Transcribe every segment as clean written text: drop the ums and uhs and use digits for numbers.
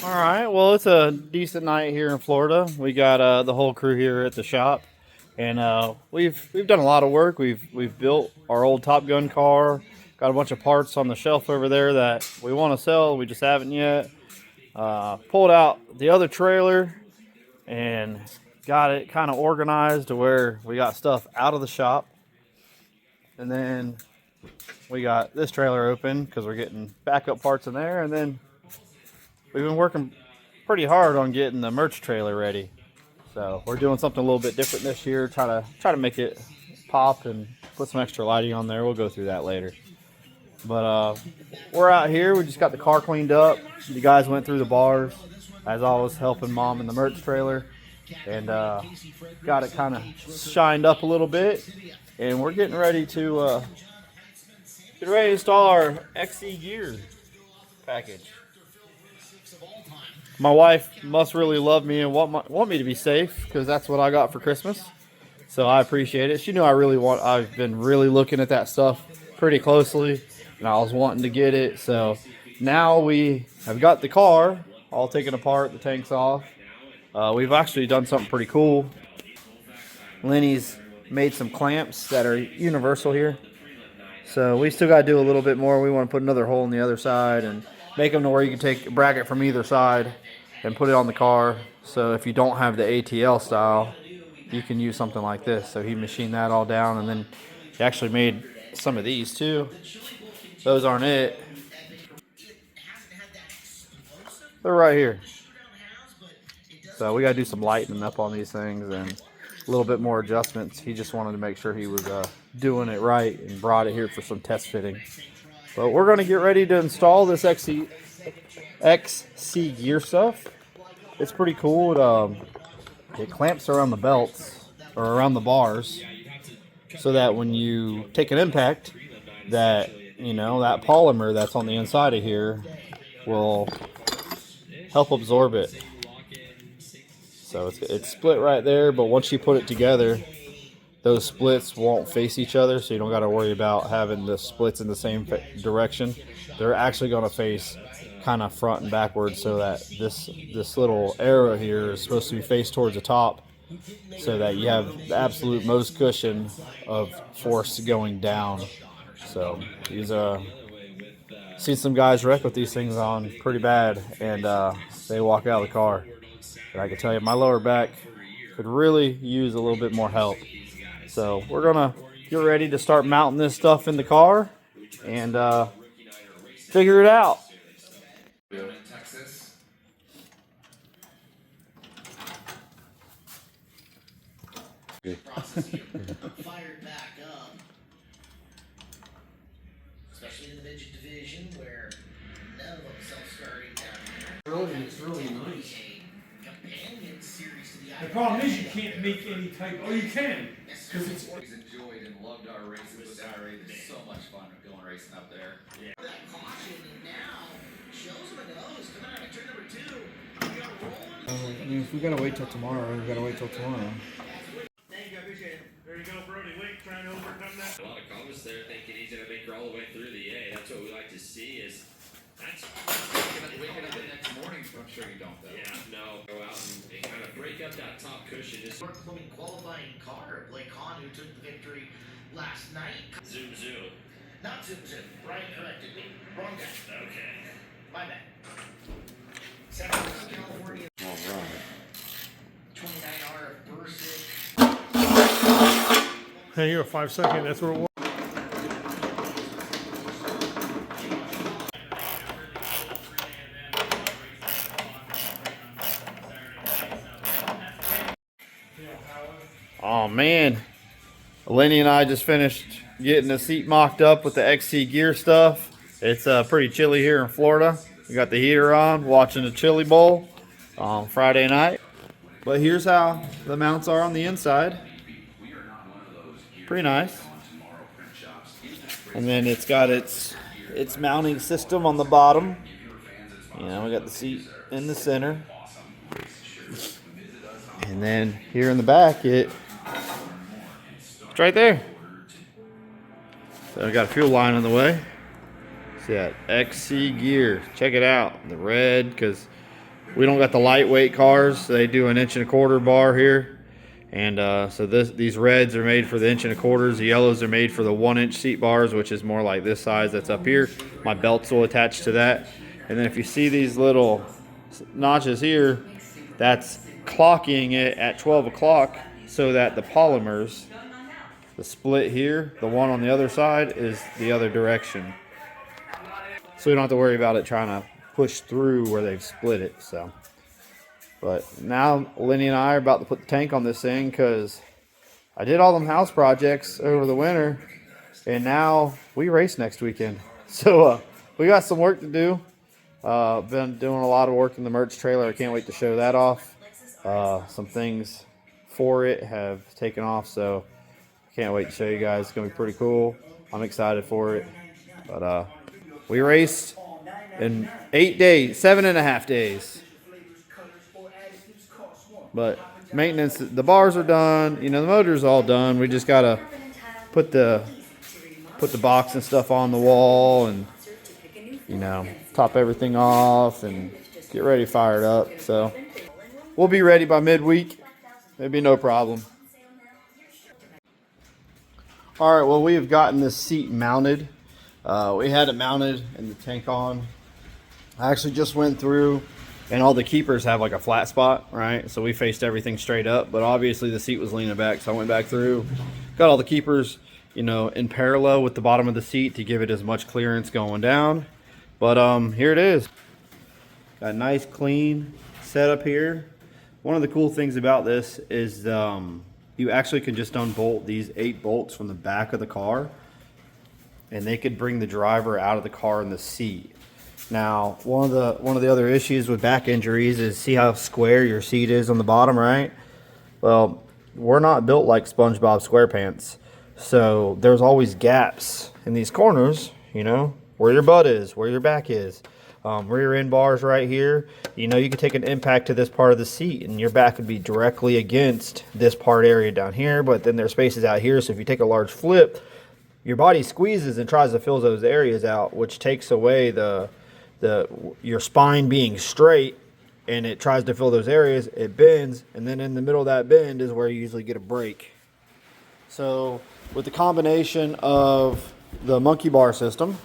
All right. Well, it's a decent night here in Florida. We got the whole crew here at the shop, and we've done a lot of work. We've built our old Top Gun car. Got a bunch of parts on the shelf over there that we want to sell. We just haven't yet. Pulled out the other trailer and got it kind of organized to where we got stuff out of the shop, and then we got this trailer open because we're getting backup parts in there, and then we've been working pretty hard on getting the merch trailer ready. So we're doing something a little bit different this year. Try to make it pop and put some extra lighting on there. We'll go through that later. But we're out here. We just got the car cleaned up. The guys went through the bars as I was helping Mom in the merch trailer, and got it kind of shined up a little bit. And we're getting ready to install our XC gear package. My wife must really love me and want me to be safe because that's what I got for Christmas. So I appreciate it. She knew I've been really looking at that stuff pretty closely, and I was wanting to get it. So now we have got the car all taken apart, the tanks off. We've actually done something pretty cool. Lenny's made some clamps that are universal here. So we still got to do a little bit more. We want to put another hole in the other side and make them to where you can take a bracket from either side and put it on the car. So if you don't have the ATL style, you can use something like this. So he machined that all down, and then he actually made some of these too. Those aren't it. They're right here. So we got to do some lightening up on these things and a little bit more adjustments. He just wanted to make sure he was doing it right and brought it here for some test fitting. But we're going to get ready to install this XC gear stuff. It's pretty cool. It clamps around the belts or around the bars so that when you take an impact, that that polymer that's on the inside of here will help absorb it. So it's split right there, but once you put it together, those splits won't face each other, so you don't got to worry about having the splits in the same direction. They're actually going to face kind of front and backwards, so that this little arrow here is supposed to be faced towards the top, so that you have the absolute most cushion of force going down. So these seen some guys wreck with these things on pretty bad, and they walk out of the car. And I can tell you, my lower back could really use a little bit more help. So we're gonna get ready to start mounting this stuff in the car and figure it out. Fired back up, especially in the midget division where none of them self-starting down here. It's really nice. Companion series to the The problem is you can't make any type. Oh, you can, because it's. Always enjoyed and loved our races with IRA. There's so much fun going racing up there. Yeah. That caution, and now shows him a nose coming out of turn number 2. We got rolling. I mean, if we gotta wait till tomorrow, we gotta wait till tomorrow. Thank you, I appreciate it. There you go, Brody. Wait, trying to overcome that. A lot of comments there thinking he's going to make her all the way through the A. That's what we like to see. That's Waking up the next morning, I'm sure you don't though. yeah, no, go out and kind of break up that top cushion. Just Mark Fleming qualifying car, Blake Hahn, who took the victory last night. zoom. Not Zoom Zoom. Brian corrected me. Wrong guy. Okay. My bad. Sacramento, California. All right. 29R of Bursick. Hey, you're a 5-second. That's where it was. Oh man, Lenny and I just finished getting the seat mocked up with the XC gear stuff. It's pretty chilly here in Florida. We got the heater on, watching the Chili Bowl on Friday night. But here's how the mounts are on the inside. Pretty nice. And then it's got its mounting system on the bottom. We got the seat in the center. And then here in the back, it's right there. So I got a fuel line in the way. See that XC gear. Check it out. The red, because we don't got the lightweight cars. So they do an 1.25" bar here. And so these reds are made for the 1.25". The yellows are made for the 1-inch seat bars, which is more like this size that's up here. My belts will attach to that. And then if you see these little notches here, that's clocking it at 12 o'clock so that the polymers, the split here, the one on the other side is the other direction. So we don't have to worry about it trying to push through where they've split it. So, but now Lenny and I are about to put the tank on this thing because I did all them house projects over the winter and now we race next weekend. So we got some work to do. Been doing a lot of work in the merch trailer. I can't wait to show that off. Some things for it have taken off, so can't wait to show you guys. It's gonna be pretty cool. I'm excited for it. But we raced in 8 days, 7.5 days. But maintenance, the bars are done. You know, the motor's all done. We just gotta put the box and stuff on the wall and, you know, top everything off and get ready fired up. So we'll be ready by midweek. There'll be no problem. All right, well, we have gotten this seat mounted. We had it mounted and the tank on. I actually just went through and all the keepers have like a flat spot, right? So we faced everything straight up, but obviously the seat was leaning back. So I went back through, got all the keepers, you know, in parallel with the bottom of the seat to give it as much clearance going down. But here it is. Got a nice clean setup here. One of the cool things about this is you actually can just unbolt these 8 bolts from the back of the car and they could bring the driver out of the car in the seat. Now, one of the other issues with back injuries is see how square your seat is on the bottom, right? Well, we're not built like SpongeBob SquarePants. So there's always gaps in these corners, you know, where your butt is, where your back is. Rear end bars right here. You know, you could take an impact to this part of the seat and your back would be directly against this part area down here, but then there's spaces out here. So if you take a large flip, your body squeezes and tries to fill those areas out, which takes away your spine being straight, and it tries to fill those areas. It bends, and then in the middle of that bend is where you usually get a break. So with the combination of the monkey bar system,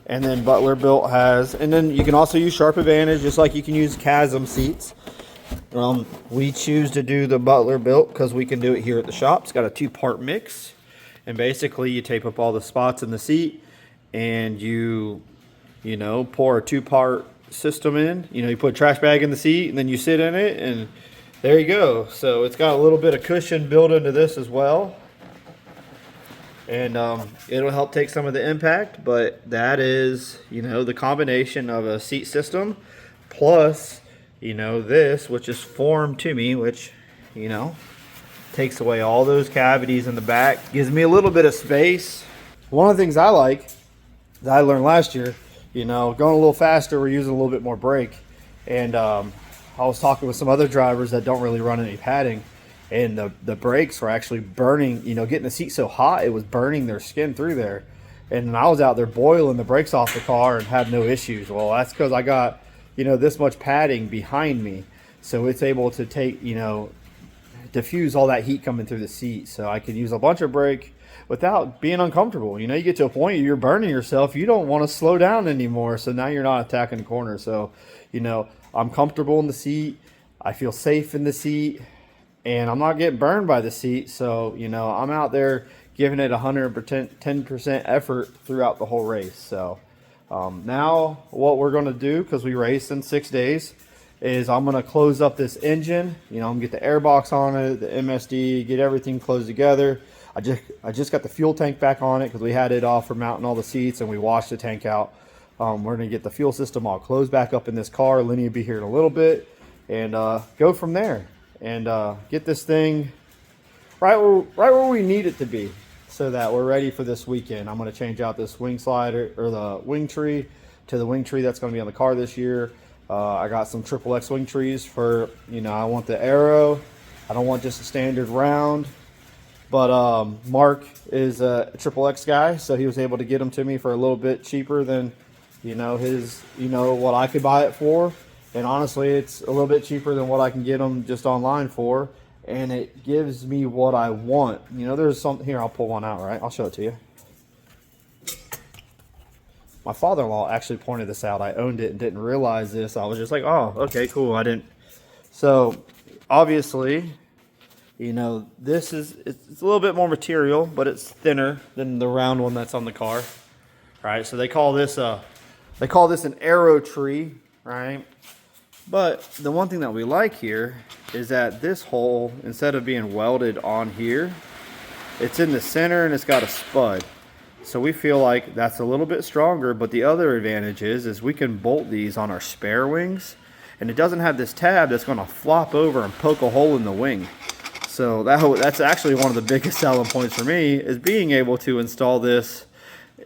and then Butler Built has, and then you can also use Sharp Advantage, just like you can use Chasm seats. We choose to do the Butler Built because we can do it here at the shop. It's got a 2-part mix, and basically you tape up all the spots in the seat, and you know, pour a 2-part system in. You know, you put a trash bag in the seat, and then you sit in it, and there you go. So it's got a little bit of cushion built into this as well. And it'll help take some of the impact, but that is, you know, the combination of a seat system plus, you know, this, which is formed to me, which, you know, takes away all those cavities in the back, gives me a little bit of space. One of the things I like that I learned last year, you know, going a little faster, we're using a little bit more brake. And I was talking with some other drivers that don't really run any padding. And the brakes were actually burning, you know, getting the seat so hot, it was burning their skin through there. And I was out there boiling the brakes off the car and had no issues. Well, that's because I got, you know, this much padding behind me. So it's able to take, you know, diffuse all that heat coming through the seat. So I can use a bunch of brake without being uncomfortable. You know, you get to a point you're burning yourself. You don't want to slow down anymore. So now you're not attacking the corner. So, you know, I'm comfortable in the seat. I feel safe in the seat. And I'm not getting burned by the seat. So, you know, I'm out there giving it 110% effort throughout the whole race. So now what we're going to do, because we race in 6 days, is I'm going to close up this engine. You know, I'm going to get the airbox on it, the MSD, get everything closed together. I just got the fuel tank back on it because we had it off for mounting all the seats and we washed the tank out. We're going to get the fuel system all closed back up in this car. Lenny will be here in a little bit and go from there. And get this thing right where we need it to be so that we're ready for this weekend. I'm going to change out this wing slider or the wing tree to the wing tree that's going to be on the car this year. I got some XXX wing trees for, you know, I want the arrow. I don't want just a standard round. But Mark is a XXX guy, so he was able to get them to me for a little bit cheaper than you know, what I could buy it for. And honestly, it's a little bit cheaper than what I can get them just online for. And it gives me what I want. You know, there's something here. I'll pull one out, right? I'll show it to you. My father-in-law actually pointed this out. I owned it and didn't realize this. I was just like, oh, okay, cool. I didn't. So obviously, you know, it's a little bit more material, but it's thinner than the round one that's on the car, right? So they call this an arrow tree, right? But the one thing that we like here is that this hole, instead of being welded on here, it's in the center and it's got a spud. So we feel like that's a little bit stronger, but the other advantage is we can bolt these on our spare wings, and it doesn't have this tab that's going to flop over and poke a hole in the wing. So that's actually one of the biggest selling points for me, is being able to install this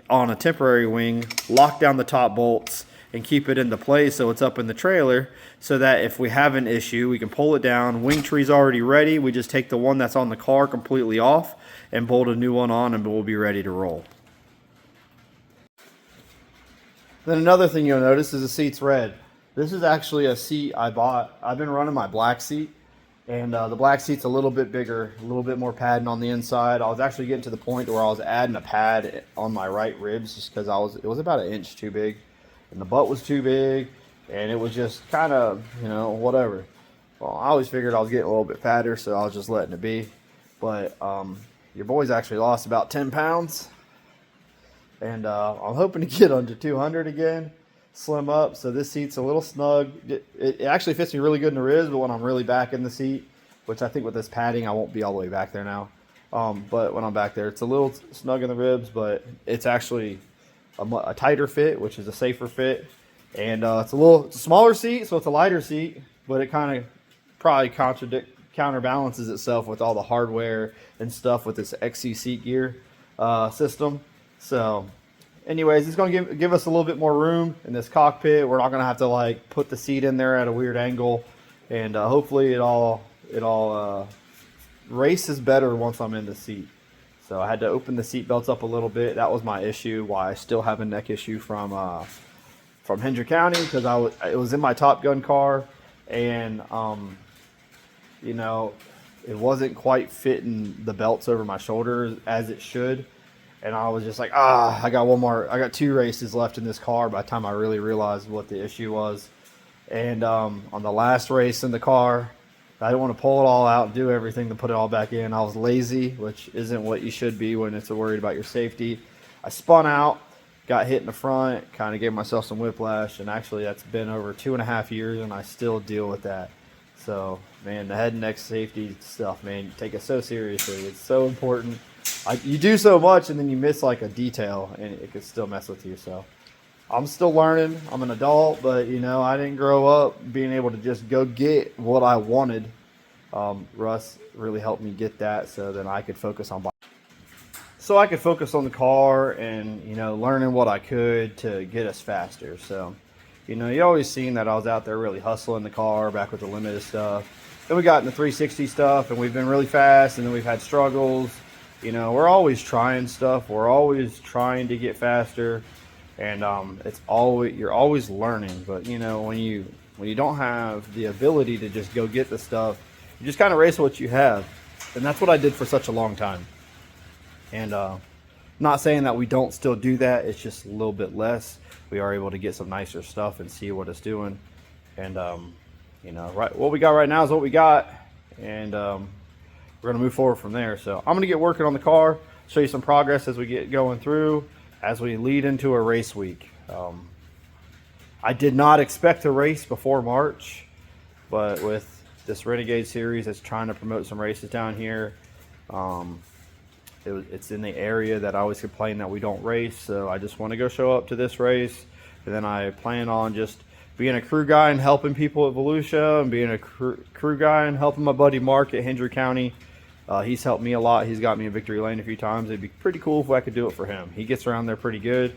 on a temporary wing, lock down the top bolts, and keep it into place so it's up in the trailer, so that if we have an issue, we can pull it down. Wing tree's already ready. We just take the one that's on the car completely off and bolt a new one on, and we'll be ready to roll. Then another thing you'll notice is the seat's red. This is actually a seat I bought. I've been running my black seat, and the black seat's a little bit bigger, a little bit more padding on the inside. I was actually getting to the point where I was adding a pad on my right ribs just because it was about an inch too big, and the butt was too big, and it was just kind of, you know, whatever. Well, I always figured I was getting a little bit fatter, so I was just letting it be. But your boy's actually lost about 10 pounds. And I'm hoping to get under 200 again, slim up. So this seat's a little snug. It actually fits me really good in the ribs, but when I'm really back in the seat, which I think with this padding, I won't be all the way back there now. But when I'm back there, it's a little snug in the ribs, but it's actually a tighter fit, which is a safer fit. And it's a smaller seat, so it's a lighter seat, but it kind of probably counterbalances itself with all the hardware and stuff with this XC seat gear system. So anyways, it's going to give us a little bit more room in this cockpit. We're not going to have to like put the seat in there at a weird angle, and hopefully it all races better once I'm in the seat. So I had to open the seat belts up a little bit. That was my issue, why I still have a neck issue from Hendrick County, because it was in my Top Gun car, and you know, it wasn't quite fitting the belts over my shoulders as it should. And I was just like, I got 2 races left in this car by the time I really realized what the issue was. And on the last race in the car, I didn't want to pull it all out and do everything to put it all back in. I was lazy, which isn't what you should be when it's worried about your safety. I spun out, got hit in the front, kind of gave myself some whiplash. And actually, that's been over 2.5 years, and I still deal with that. So, man, the head and neck safety stuff, man, you take it so seriously. It's so important. You do so much, and then you miss like a detail, and it could still mess with you. So I'm still learning. I'm an adult, but you know, I didn't grow up being able to just go get what I wanted. Russ really helped me get that, so then I could focus on the car and, you know, learning what I could to get us faster. So, you know, you always seen that I was out there really hustling the car back with the limited stuff. Then we got into 360 stuff, and we've been really fast, and then we've had struggles. You know, we're always trying stuff. We're always trying to get faster, and you're always learning. But you know, when you don't have the ability to just go get the stuff, you just kind of race what you have, and that's what I did for such a long time. And not saying that we don't still do that. It's just a little bit less. We are able to get some nicer stuff and see what it's doing. And you know, what we got right now is what we got, and we're going to move forward from there. So I'm going to get working on the car, show you some progress as we get going through, as we lead into a race week. I did not expect to race before March, but with this Renegade series that's trying to promote some races down here, it's in the area that I always complain that we don't race. So I just want to go show up to this race, and then I plan on just being a crew guy and helping people at Volusia, and being a crew guy and helping my buddy Mark at Hendrick County. He's helped me a lot. He's got me in victory lane a few times. It'd be pretty cool if I could do it for him. He gets around there pretty good,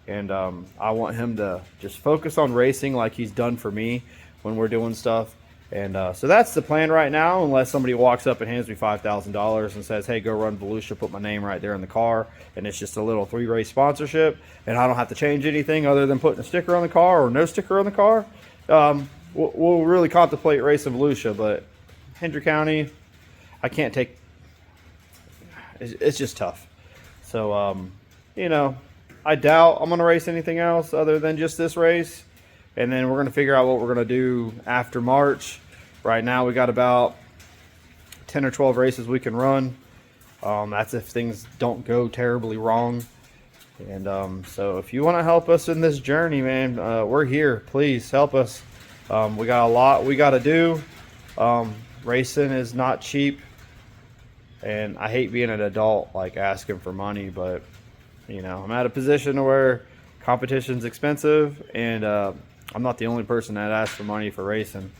and I want him to just focus on racing like he's done for me when we're doing stuff, And so that's the plan right now, unless somebody walks up and hands me $5,000 and says, hey, go run Volusia, put my name right there in the car, and it's just a little 3-race sponsorship, and I don't have to change anything other than putting a sticker on the car or no sticker on the car. We'll really contemplate racing Volusia, but Hendry County, I can't take. It's just tough. So, you know, I doubt I'm going to race anything else other than just this race. And then we're going to figure out what we're going to do after March. Right now we got about 10 or 12 races we can run. That's if things don't go terribly wrong. And so if you want to help us in this journey, man, we're here. Please help us. We got a lot we got to do. Racing is not cheap. And I hate being an adult, like asking for money, but you know, I'm at a position where competition's expensive, and I'm not the only person that asks for money for racing.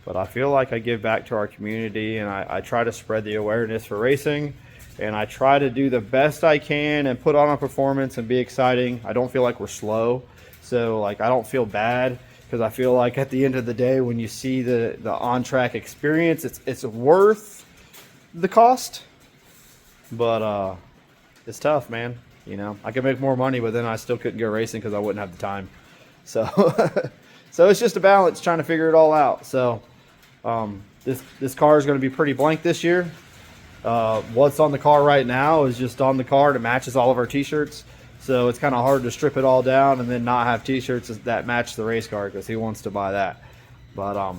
But I feel like I give back to our community, and I try to spread the awareness for racing, and I try to do the best I can and put on a performance and be exciting. I don't feel like we're slow, so like I don't feel bad, because I feel like at the end of the day, when you see the on-track experience, it's worth the cost. But it's tough, man. You know, I could make more money, but then I still couldn't go racing because I wouldn't have the time. So so it's just a balance, trying to figure it all out. So this car is going to be pretty blank this year. What's on the car right now is just on the car, and it matches all of our t-shirts. So it's kind of hard to strip it all down and then not have t-shirts that match the race car, because he wants to buy that. But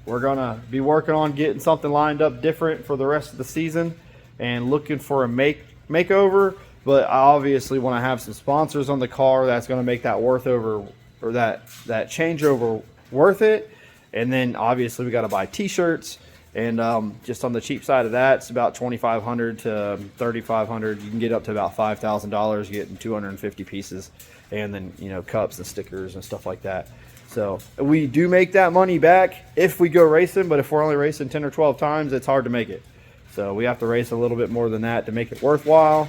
we're going to be working on getting something lined up different for the rest of the season and looking for a makeover. But I obviously want to have some sponsors on the car that's going to make that that changeover worth it. And then obviously we got to buy t-shirts, and just on the cheap side of that, it's about $2,500 to $3,500. You can get up to about $5,000 getting 250 pieces, and then, you know, cups and stickers and stuff like that. So we do make that money back if we go racing, but if we're only racing 10 or 12 times, it's hard to make it. So we have to race a little bit more than that to make it worthwhile.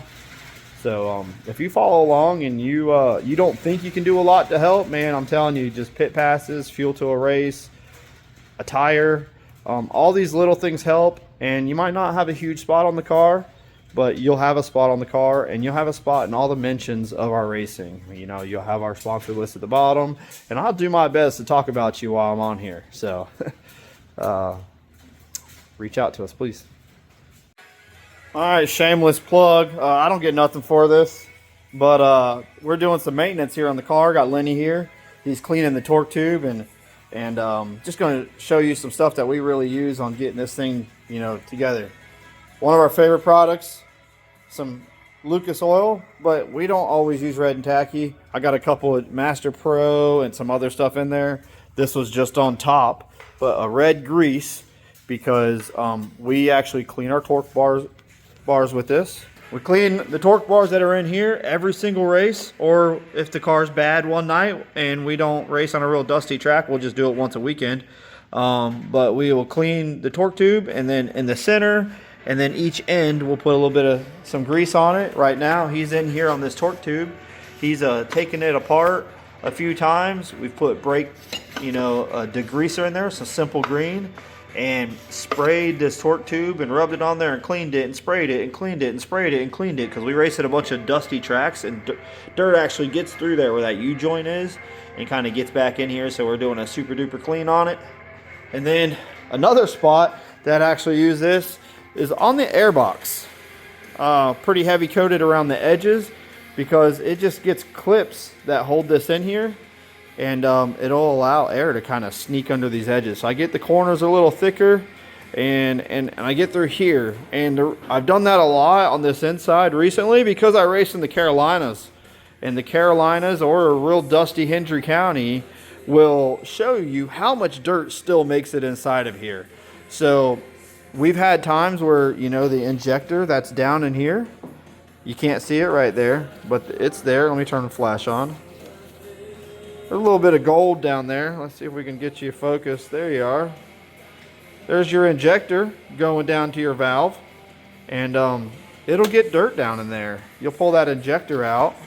So if you follow along and you don't think you can do a lot to help, man, I'm telling you, just pit passes, fuel to a race, a tire, all these little things help. And you might not have a huge spot on the car, but you'll have a spot on the car, and you'll have a spot in all the mentions of our racing. You know, you'll have our sponsor list at the bottom, and I'll do my best to talk about you while I'm on here. So reach out to us, please. All right, shameless plug. I don't get nothing for this, but we're doing some maintenance here on the car. Got Lenny here. He's cleaning the torque tube, and just going to show you some stuff that we really use on getting this thing, you know, together. One of our favorite products, some Lucas oil, but we don't always use red and tacky. I got a couple of Master Pro and some other stuff in there. This was just on top, but a red grease, because we actually clean our torque bars with this. We clean the torque bars that are in here every single race, or if the car's bad one night and we don't race on a real dusty track, we'll just do it once a weekend. But we will clean the torque tube, and then in the center, and then each end we'll put a little bit of some grease on it. Right now he's in here on this torque tube. He's taken it apart a few times. We've put brake, you know, degreaser in there, some Simple Green, and sprayed this torque tube and rubbed it on there and cleaned it and sprayed it and cleaned it and sprayed it and cleaned it, because we race at a bunch of dusty tracks, and dirt actually gets through there where that U-joint is and kind of gets back in here. So we're doing a super duper clean on it. And then another spot that actually use this is on the airbox. Pretty heavy coated around the edges, because it just gets clips that hold this in here, and it'll allow air to kind of sneak under these edges. So I get the corners a little thicker, and I get through here. And I've done that a lot on this inside recently, because I race in the Carolinas, and the Carolinas, or a real dusty Hendry County, will show you how much dirt still makes it inside of here. So we've had times where, you know, the injector that's down in here, you can't see it right there, but it's there. Let me turn the flash on. There's a little bit of gold down there. Let's see if we can get you focused. There you are. There's your injector going down to your valve, and it'll get dirt down in there. You'll pull that injector out.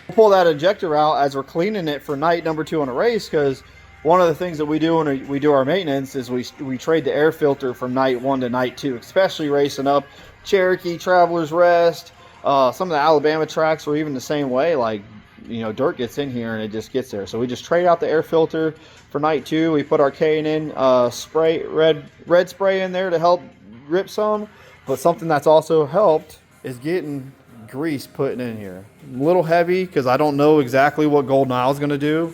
Pull that injector out as we're cleaning it for night number 2 on a race, because one of the things that we do when we do our maintenance is we trade the air filter from night 1 to night 2, especially racing up Cherokee, Travelers Rest, some of the Alabama tracks were even the same way. Like, you know, dirt gets in here and it just gets there. So we just trade out the air filter for night 2. We put our K&N spray, red spray in there to help rip some. But something that's also helped is getting grease put in here. A little heavy because I don't know exactly what Golden Isle is going to do.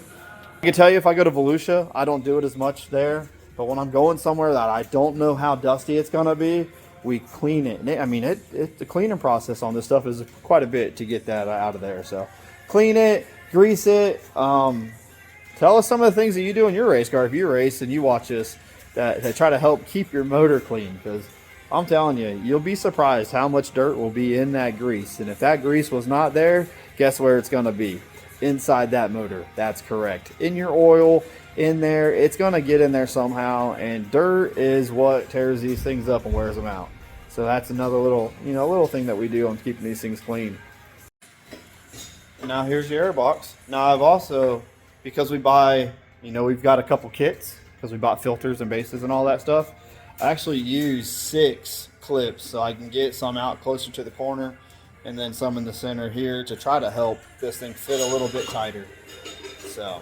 I can tell you if I go to Volusia, I don't do it as much there. But when I'm going somewhere that I don't know how dusty it's going to be, we clean it. I mean, the cleaning process on this stuff is quite a bit to get that out of there. So clean it, grease it. Tell us some of the things that you do in your race car if you race and you watch this that try to help keep your motor clean, because I'm telling you, you'll be surprised how much dirt will be in that grease. And if that grease was not there, guess where it's going to be? Inside that motor. That's correct. In your oil, in there, it's going to get in there somehow, and dirt is what tears these things up and wears them out. So that's another little, little thing that we do on keeping these things clean. Now here's your air box. Now I've also, because we buy, we've got a couple kits because we bought filters and bases and all that stuff. I actually use 6 clips so I can get some out closer to the corner and then some in the center here to try to help this thing fit a little bit tighter. So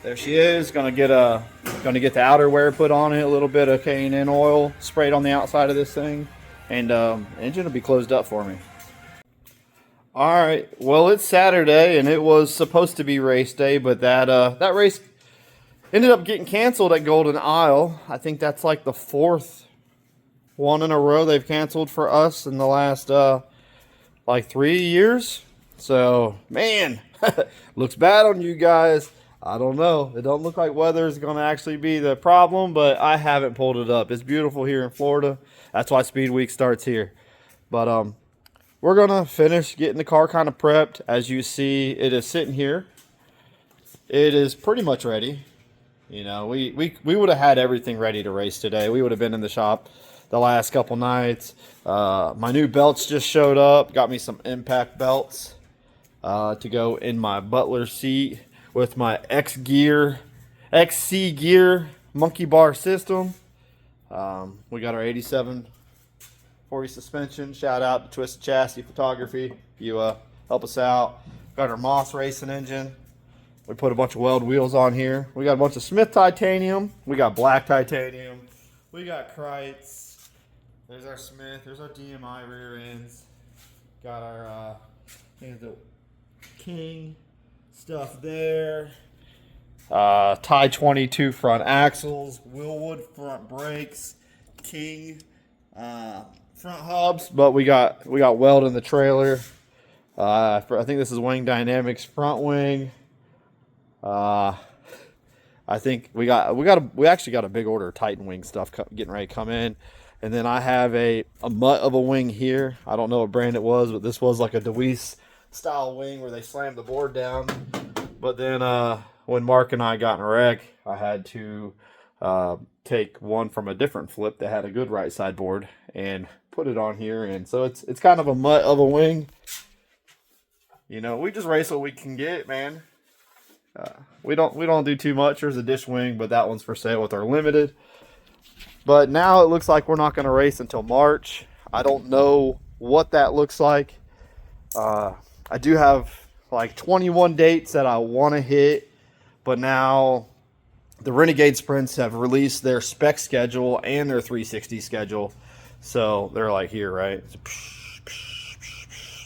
there she is. Gonna get the outerwear put on it, a little bit of K&N oil sprayed on the outside of this thing, and engine will be closed up for me. All right, well, it's Saturday and it was supposed to be race day, but that race ended up getting canceled at Golden Isle. I think that's like the 4th one in a row they've canceled for us in the last like 3 years. So, man, looks bad on you guys. I don't know. It don't look like weather is going to actually be the problem, but I haven't pulled it up. It's beautiful here in Florida. That's why Speed Week starts here. But we're going to finish getting the car kind of prepped. As you see, it is sitting here. It is pretty much ready. We would have had everything ready to race today. We would have been in the shop the last couple nights. My new belts just showed up. Got me some impact belts to go in my Butler seat with my XC Gear monkey bar system. We got our 8740 suspension. Shout out to Twisted Chassis Photography. You help us out. Got our Moss Racing engine. We put a bunch of weld wheels on here. We got a bunch of Smith titanium. We got black titanium. We got Kreitz. There's our Smith. There's our DMI rear ends. Got our the King stuff there. Ty 22 front axles. Willwood front brakes. King front hubs. But we got weld in the trailer. I think this is Wing Dynamics front wing. I think we actually got a big order of Titan wing stuff getting ready to come in, and then I have a mutt of a wing here. I don't know what brand it was, but this was like a Deweese style wing where they slammed the board down. But then when Mark and I got in a wreck, I had to take one from a different flip that had a good right side board and put it on here, and so it's kind of a mutt of a wing. We just race what we can get, man. We don't do too much. There's a dish wing, but that one's for sale with our limited. But now it looks like we're not going to race until March. I don't know what that looks like. I do have like 21 dates that I want to hit, but now the Renegade Sprints have released their spec schedule and their 360 schedule. So they're like here, right?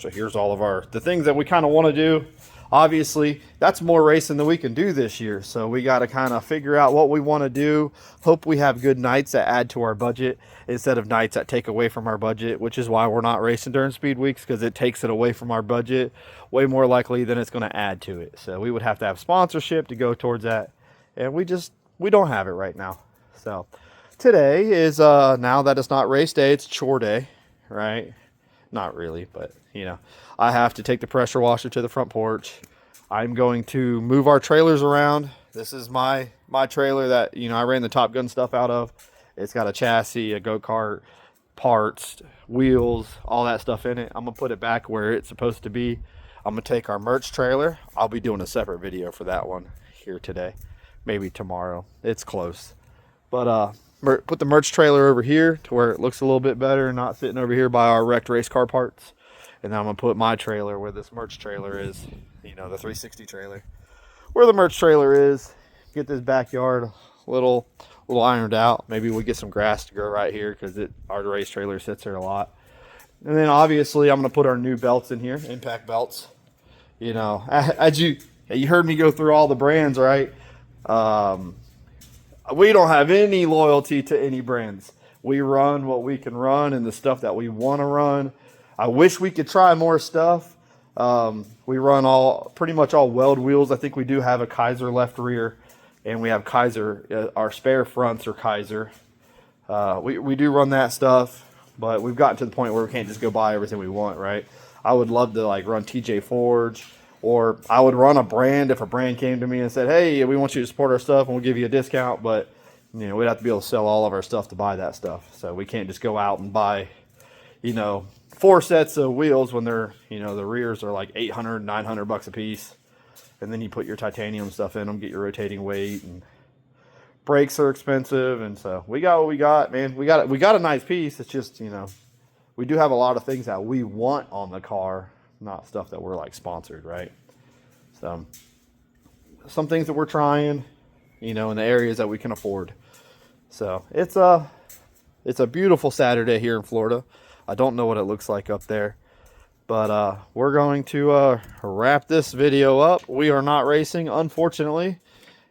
So here's all of the things that we kind of want to do. Obviously, that's more racing than we can do this year, so we got to kind of figure out what we want to do. Hope we have good nights that add to our budget instead of nights that take away from our budget, which is why we're not racing during Speed Weeks, because it takes it away from our budget way more likely than it's going to add to it. So we would have to have sponsorship to go towards that, and we don't have it right now. So today is, now that it's not race day, it's chore day, right? Not really, but I have to take the pressure washer to the front porch. I'm going to move our trailers around. This is my trailer that I ran the Top Gun stuff out of. It's got a chassis, a go-kart, parts, wheels, all that stuff in it. I'm gonna put it back where it's supposed to be. I'm gonna take our merch trailer. I'll be doing a separate video for that one here today. maybe tomorrow. It's close. But put the merch trailer over here to where it looks a little bit better, not sitting over here by our wrecked race car parts. And then I'm gonna put my trailer where this merch trailer is, you know, the 360 trailer, where the merch trailer is. Get this backyard a little ironed out. Maybe we get some grass to grow right here because our race trailer sits there a lot. And then obviously I'm gonna put our new belts in here, impact belts. You know, as you heard me go through all the brands, right? We don't have any loyalty to any brands. We run what we can run and the stuff that we want to run. I wish we could try more stuff. We run pretty much all weld wheels. I think we do have a Kaiser left rear, and we have Kaiser. Our spare fronts are Kaiser. We do run that stuff, but we've gotten to the point where we can't just go buy everything we want, right? I would love to like run TJ Forge, or I would run a brand if a brand came to me and said, hey, we want you to support our stuff and we'll give you a discount, but you know, we'd have to be able to sell all of our stuff to buy that stuff. So we can't just go out and buy, you know, 4 sets of wheels when they're, you know, the rears are like $800, $900 a piece. And then you put your titanium stuff in them, get your rotating weight, and brakes are expensive. And so we got what we got, man. We got a nice piece. It's just, you know, we do have a lot of things that we want on the car, not stuff that we're like sponsored, right? So some things that we're trying, you know, in the areas that we can afford. So it's a beautiful Saturday here in Florida. I don't know what it looks like up there, but we're going to wrap this video up. We are not racing, unfortunately,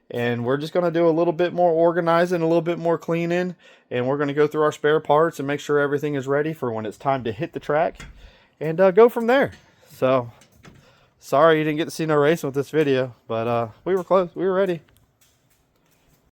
and we're just going to do a little bit more organizing, a little bit more cleaning, and we're going to go through our spare parts and make sure everything is ready for when it's time to hit the track and go from there. So sorry you didn't get to see no racing with this video, but we were close. We were ready.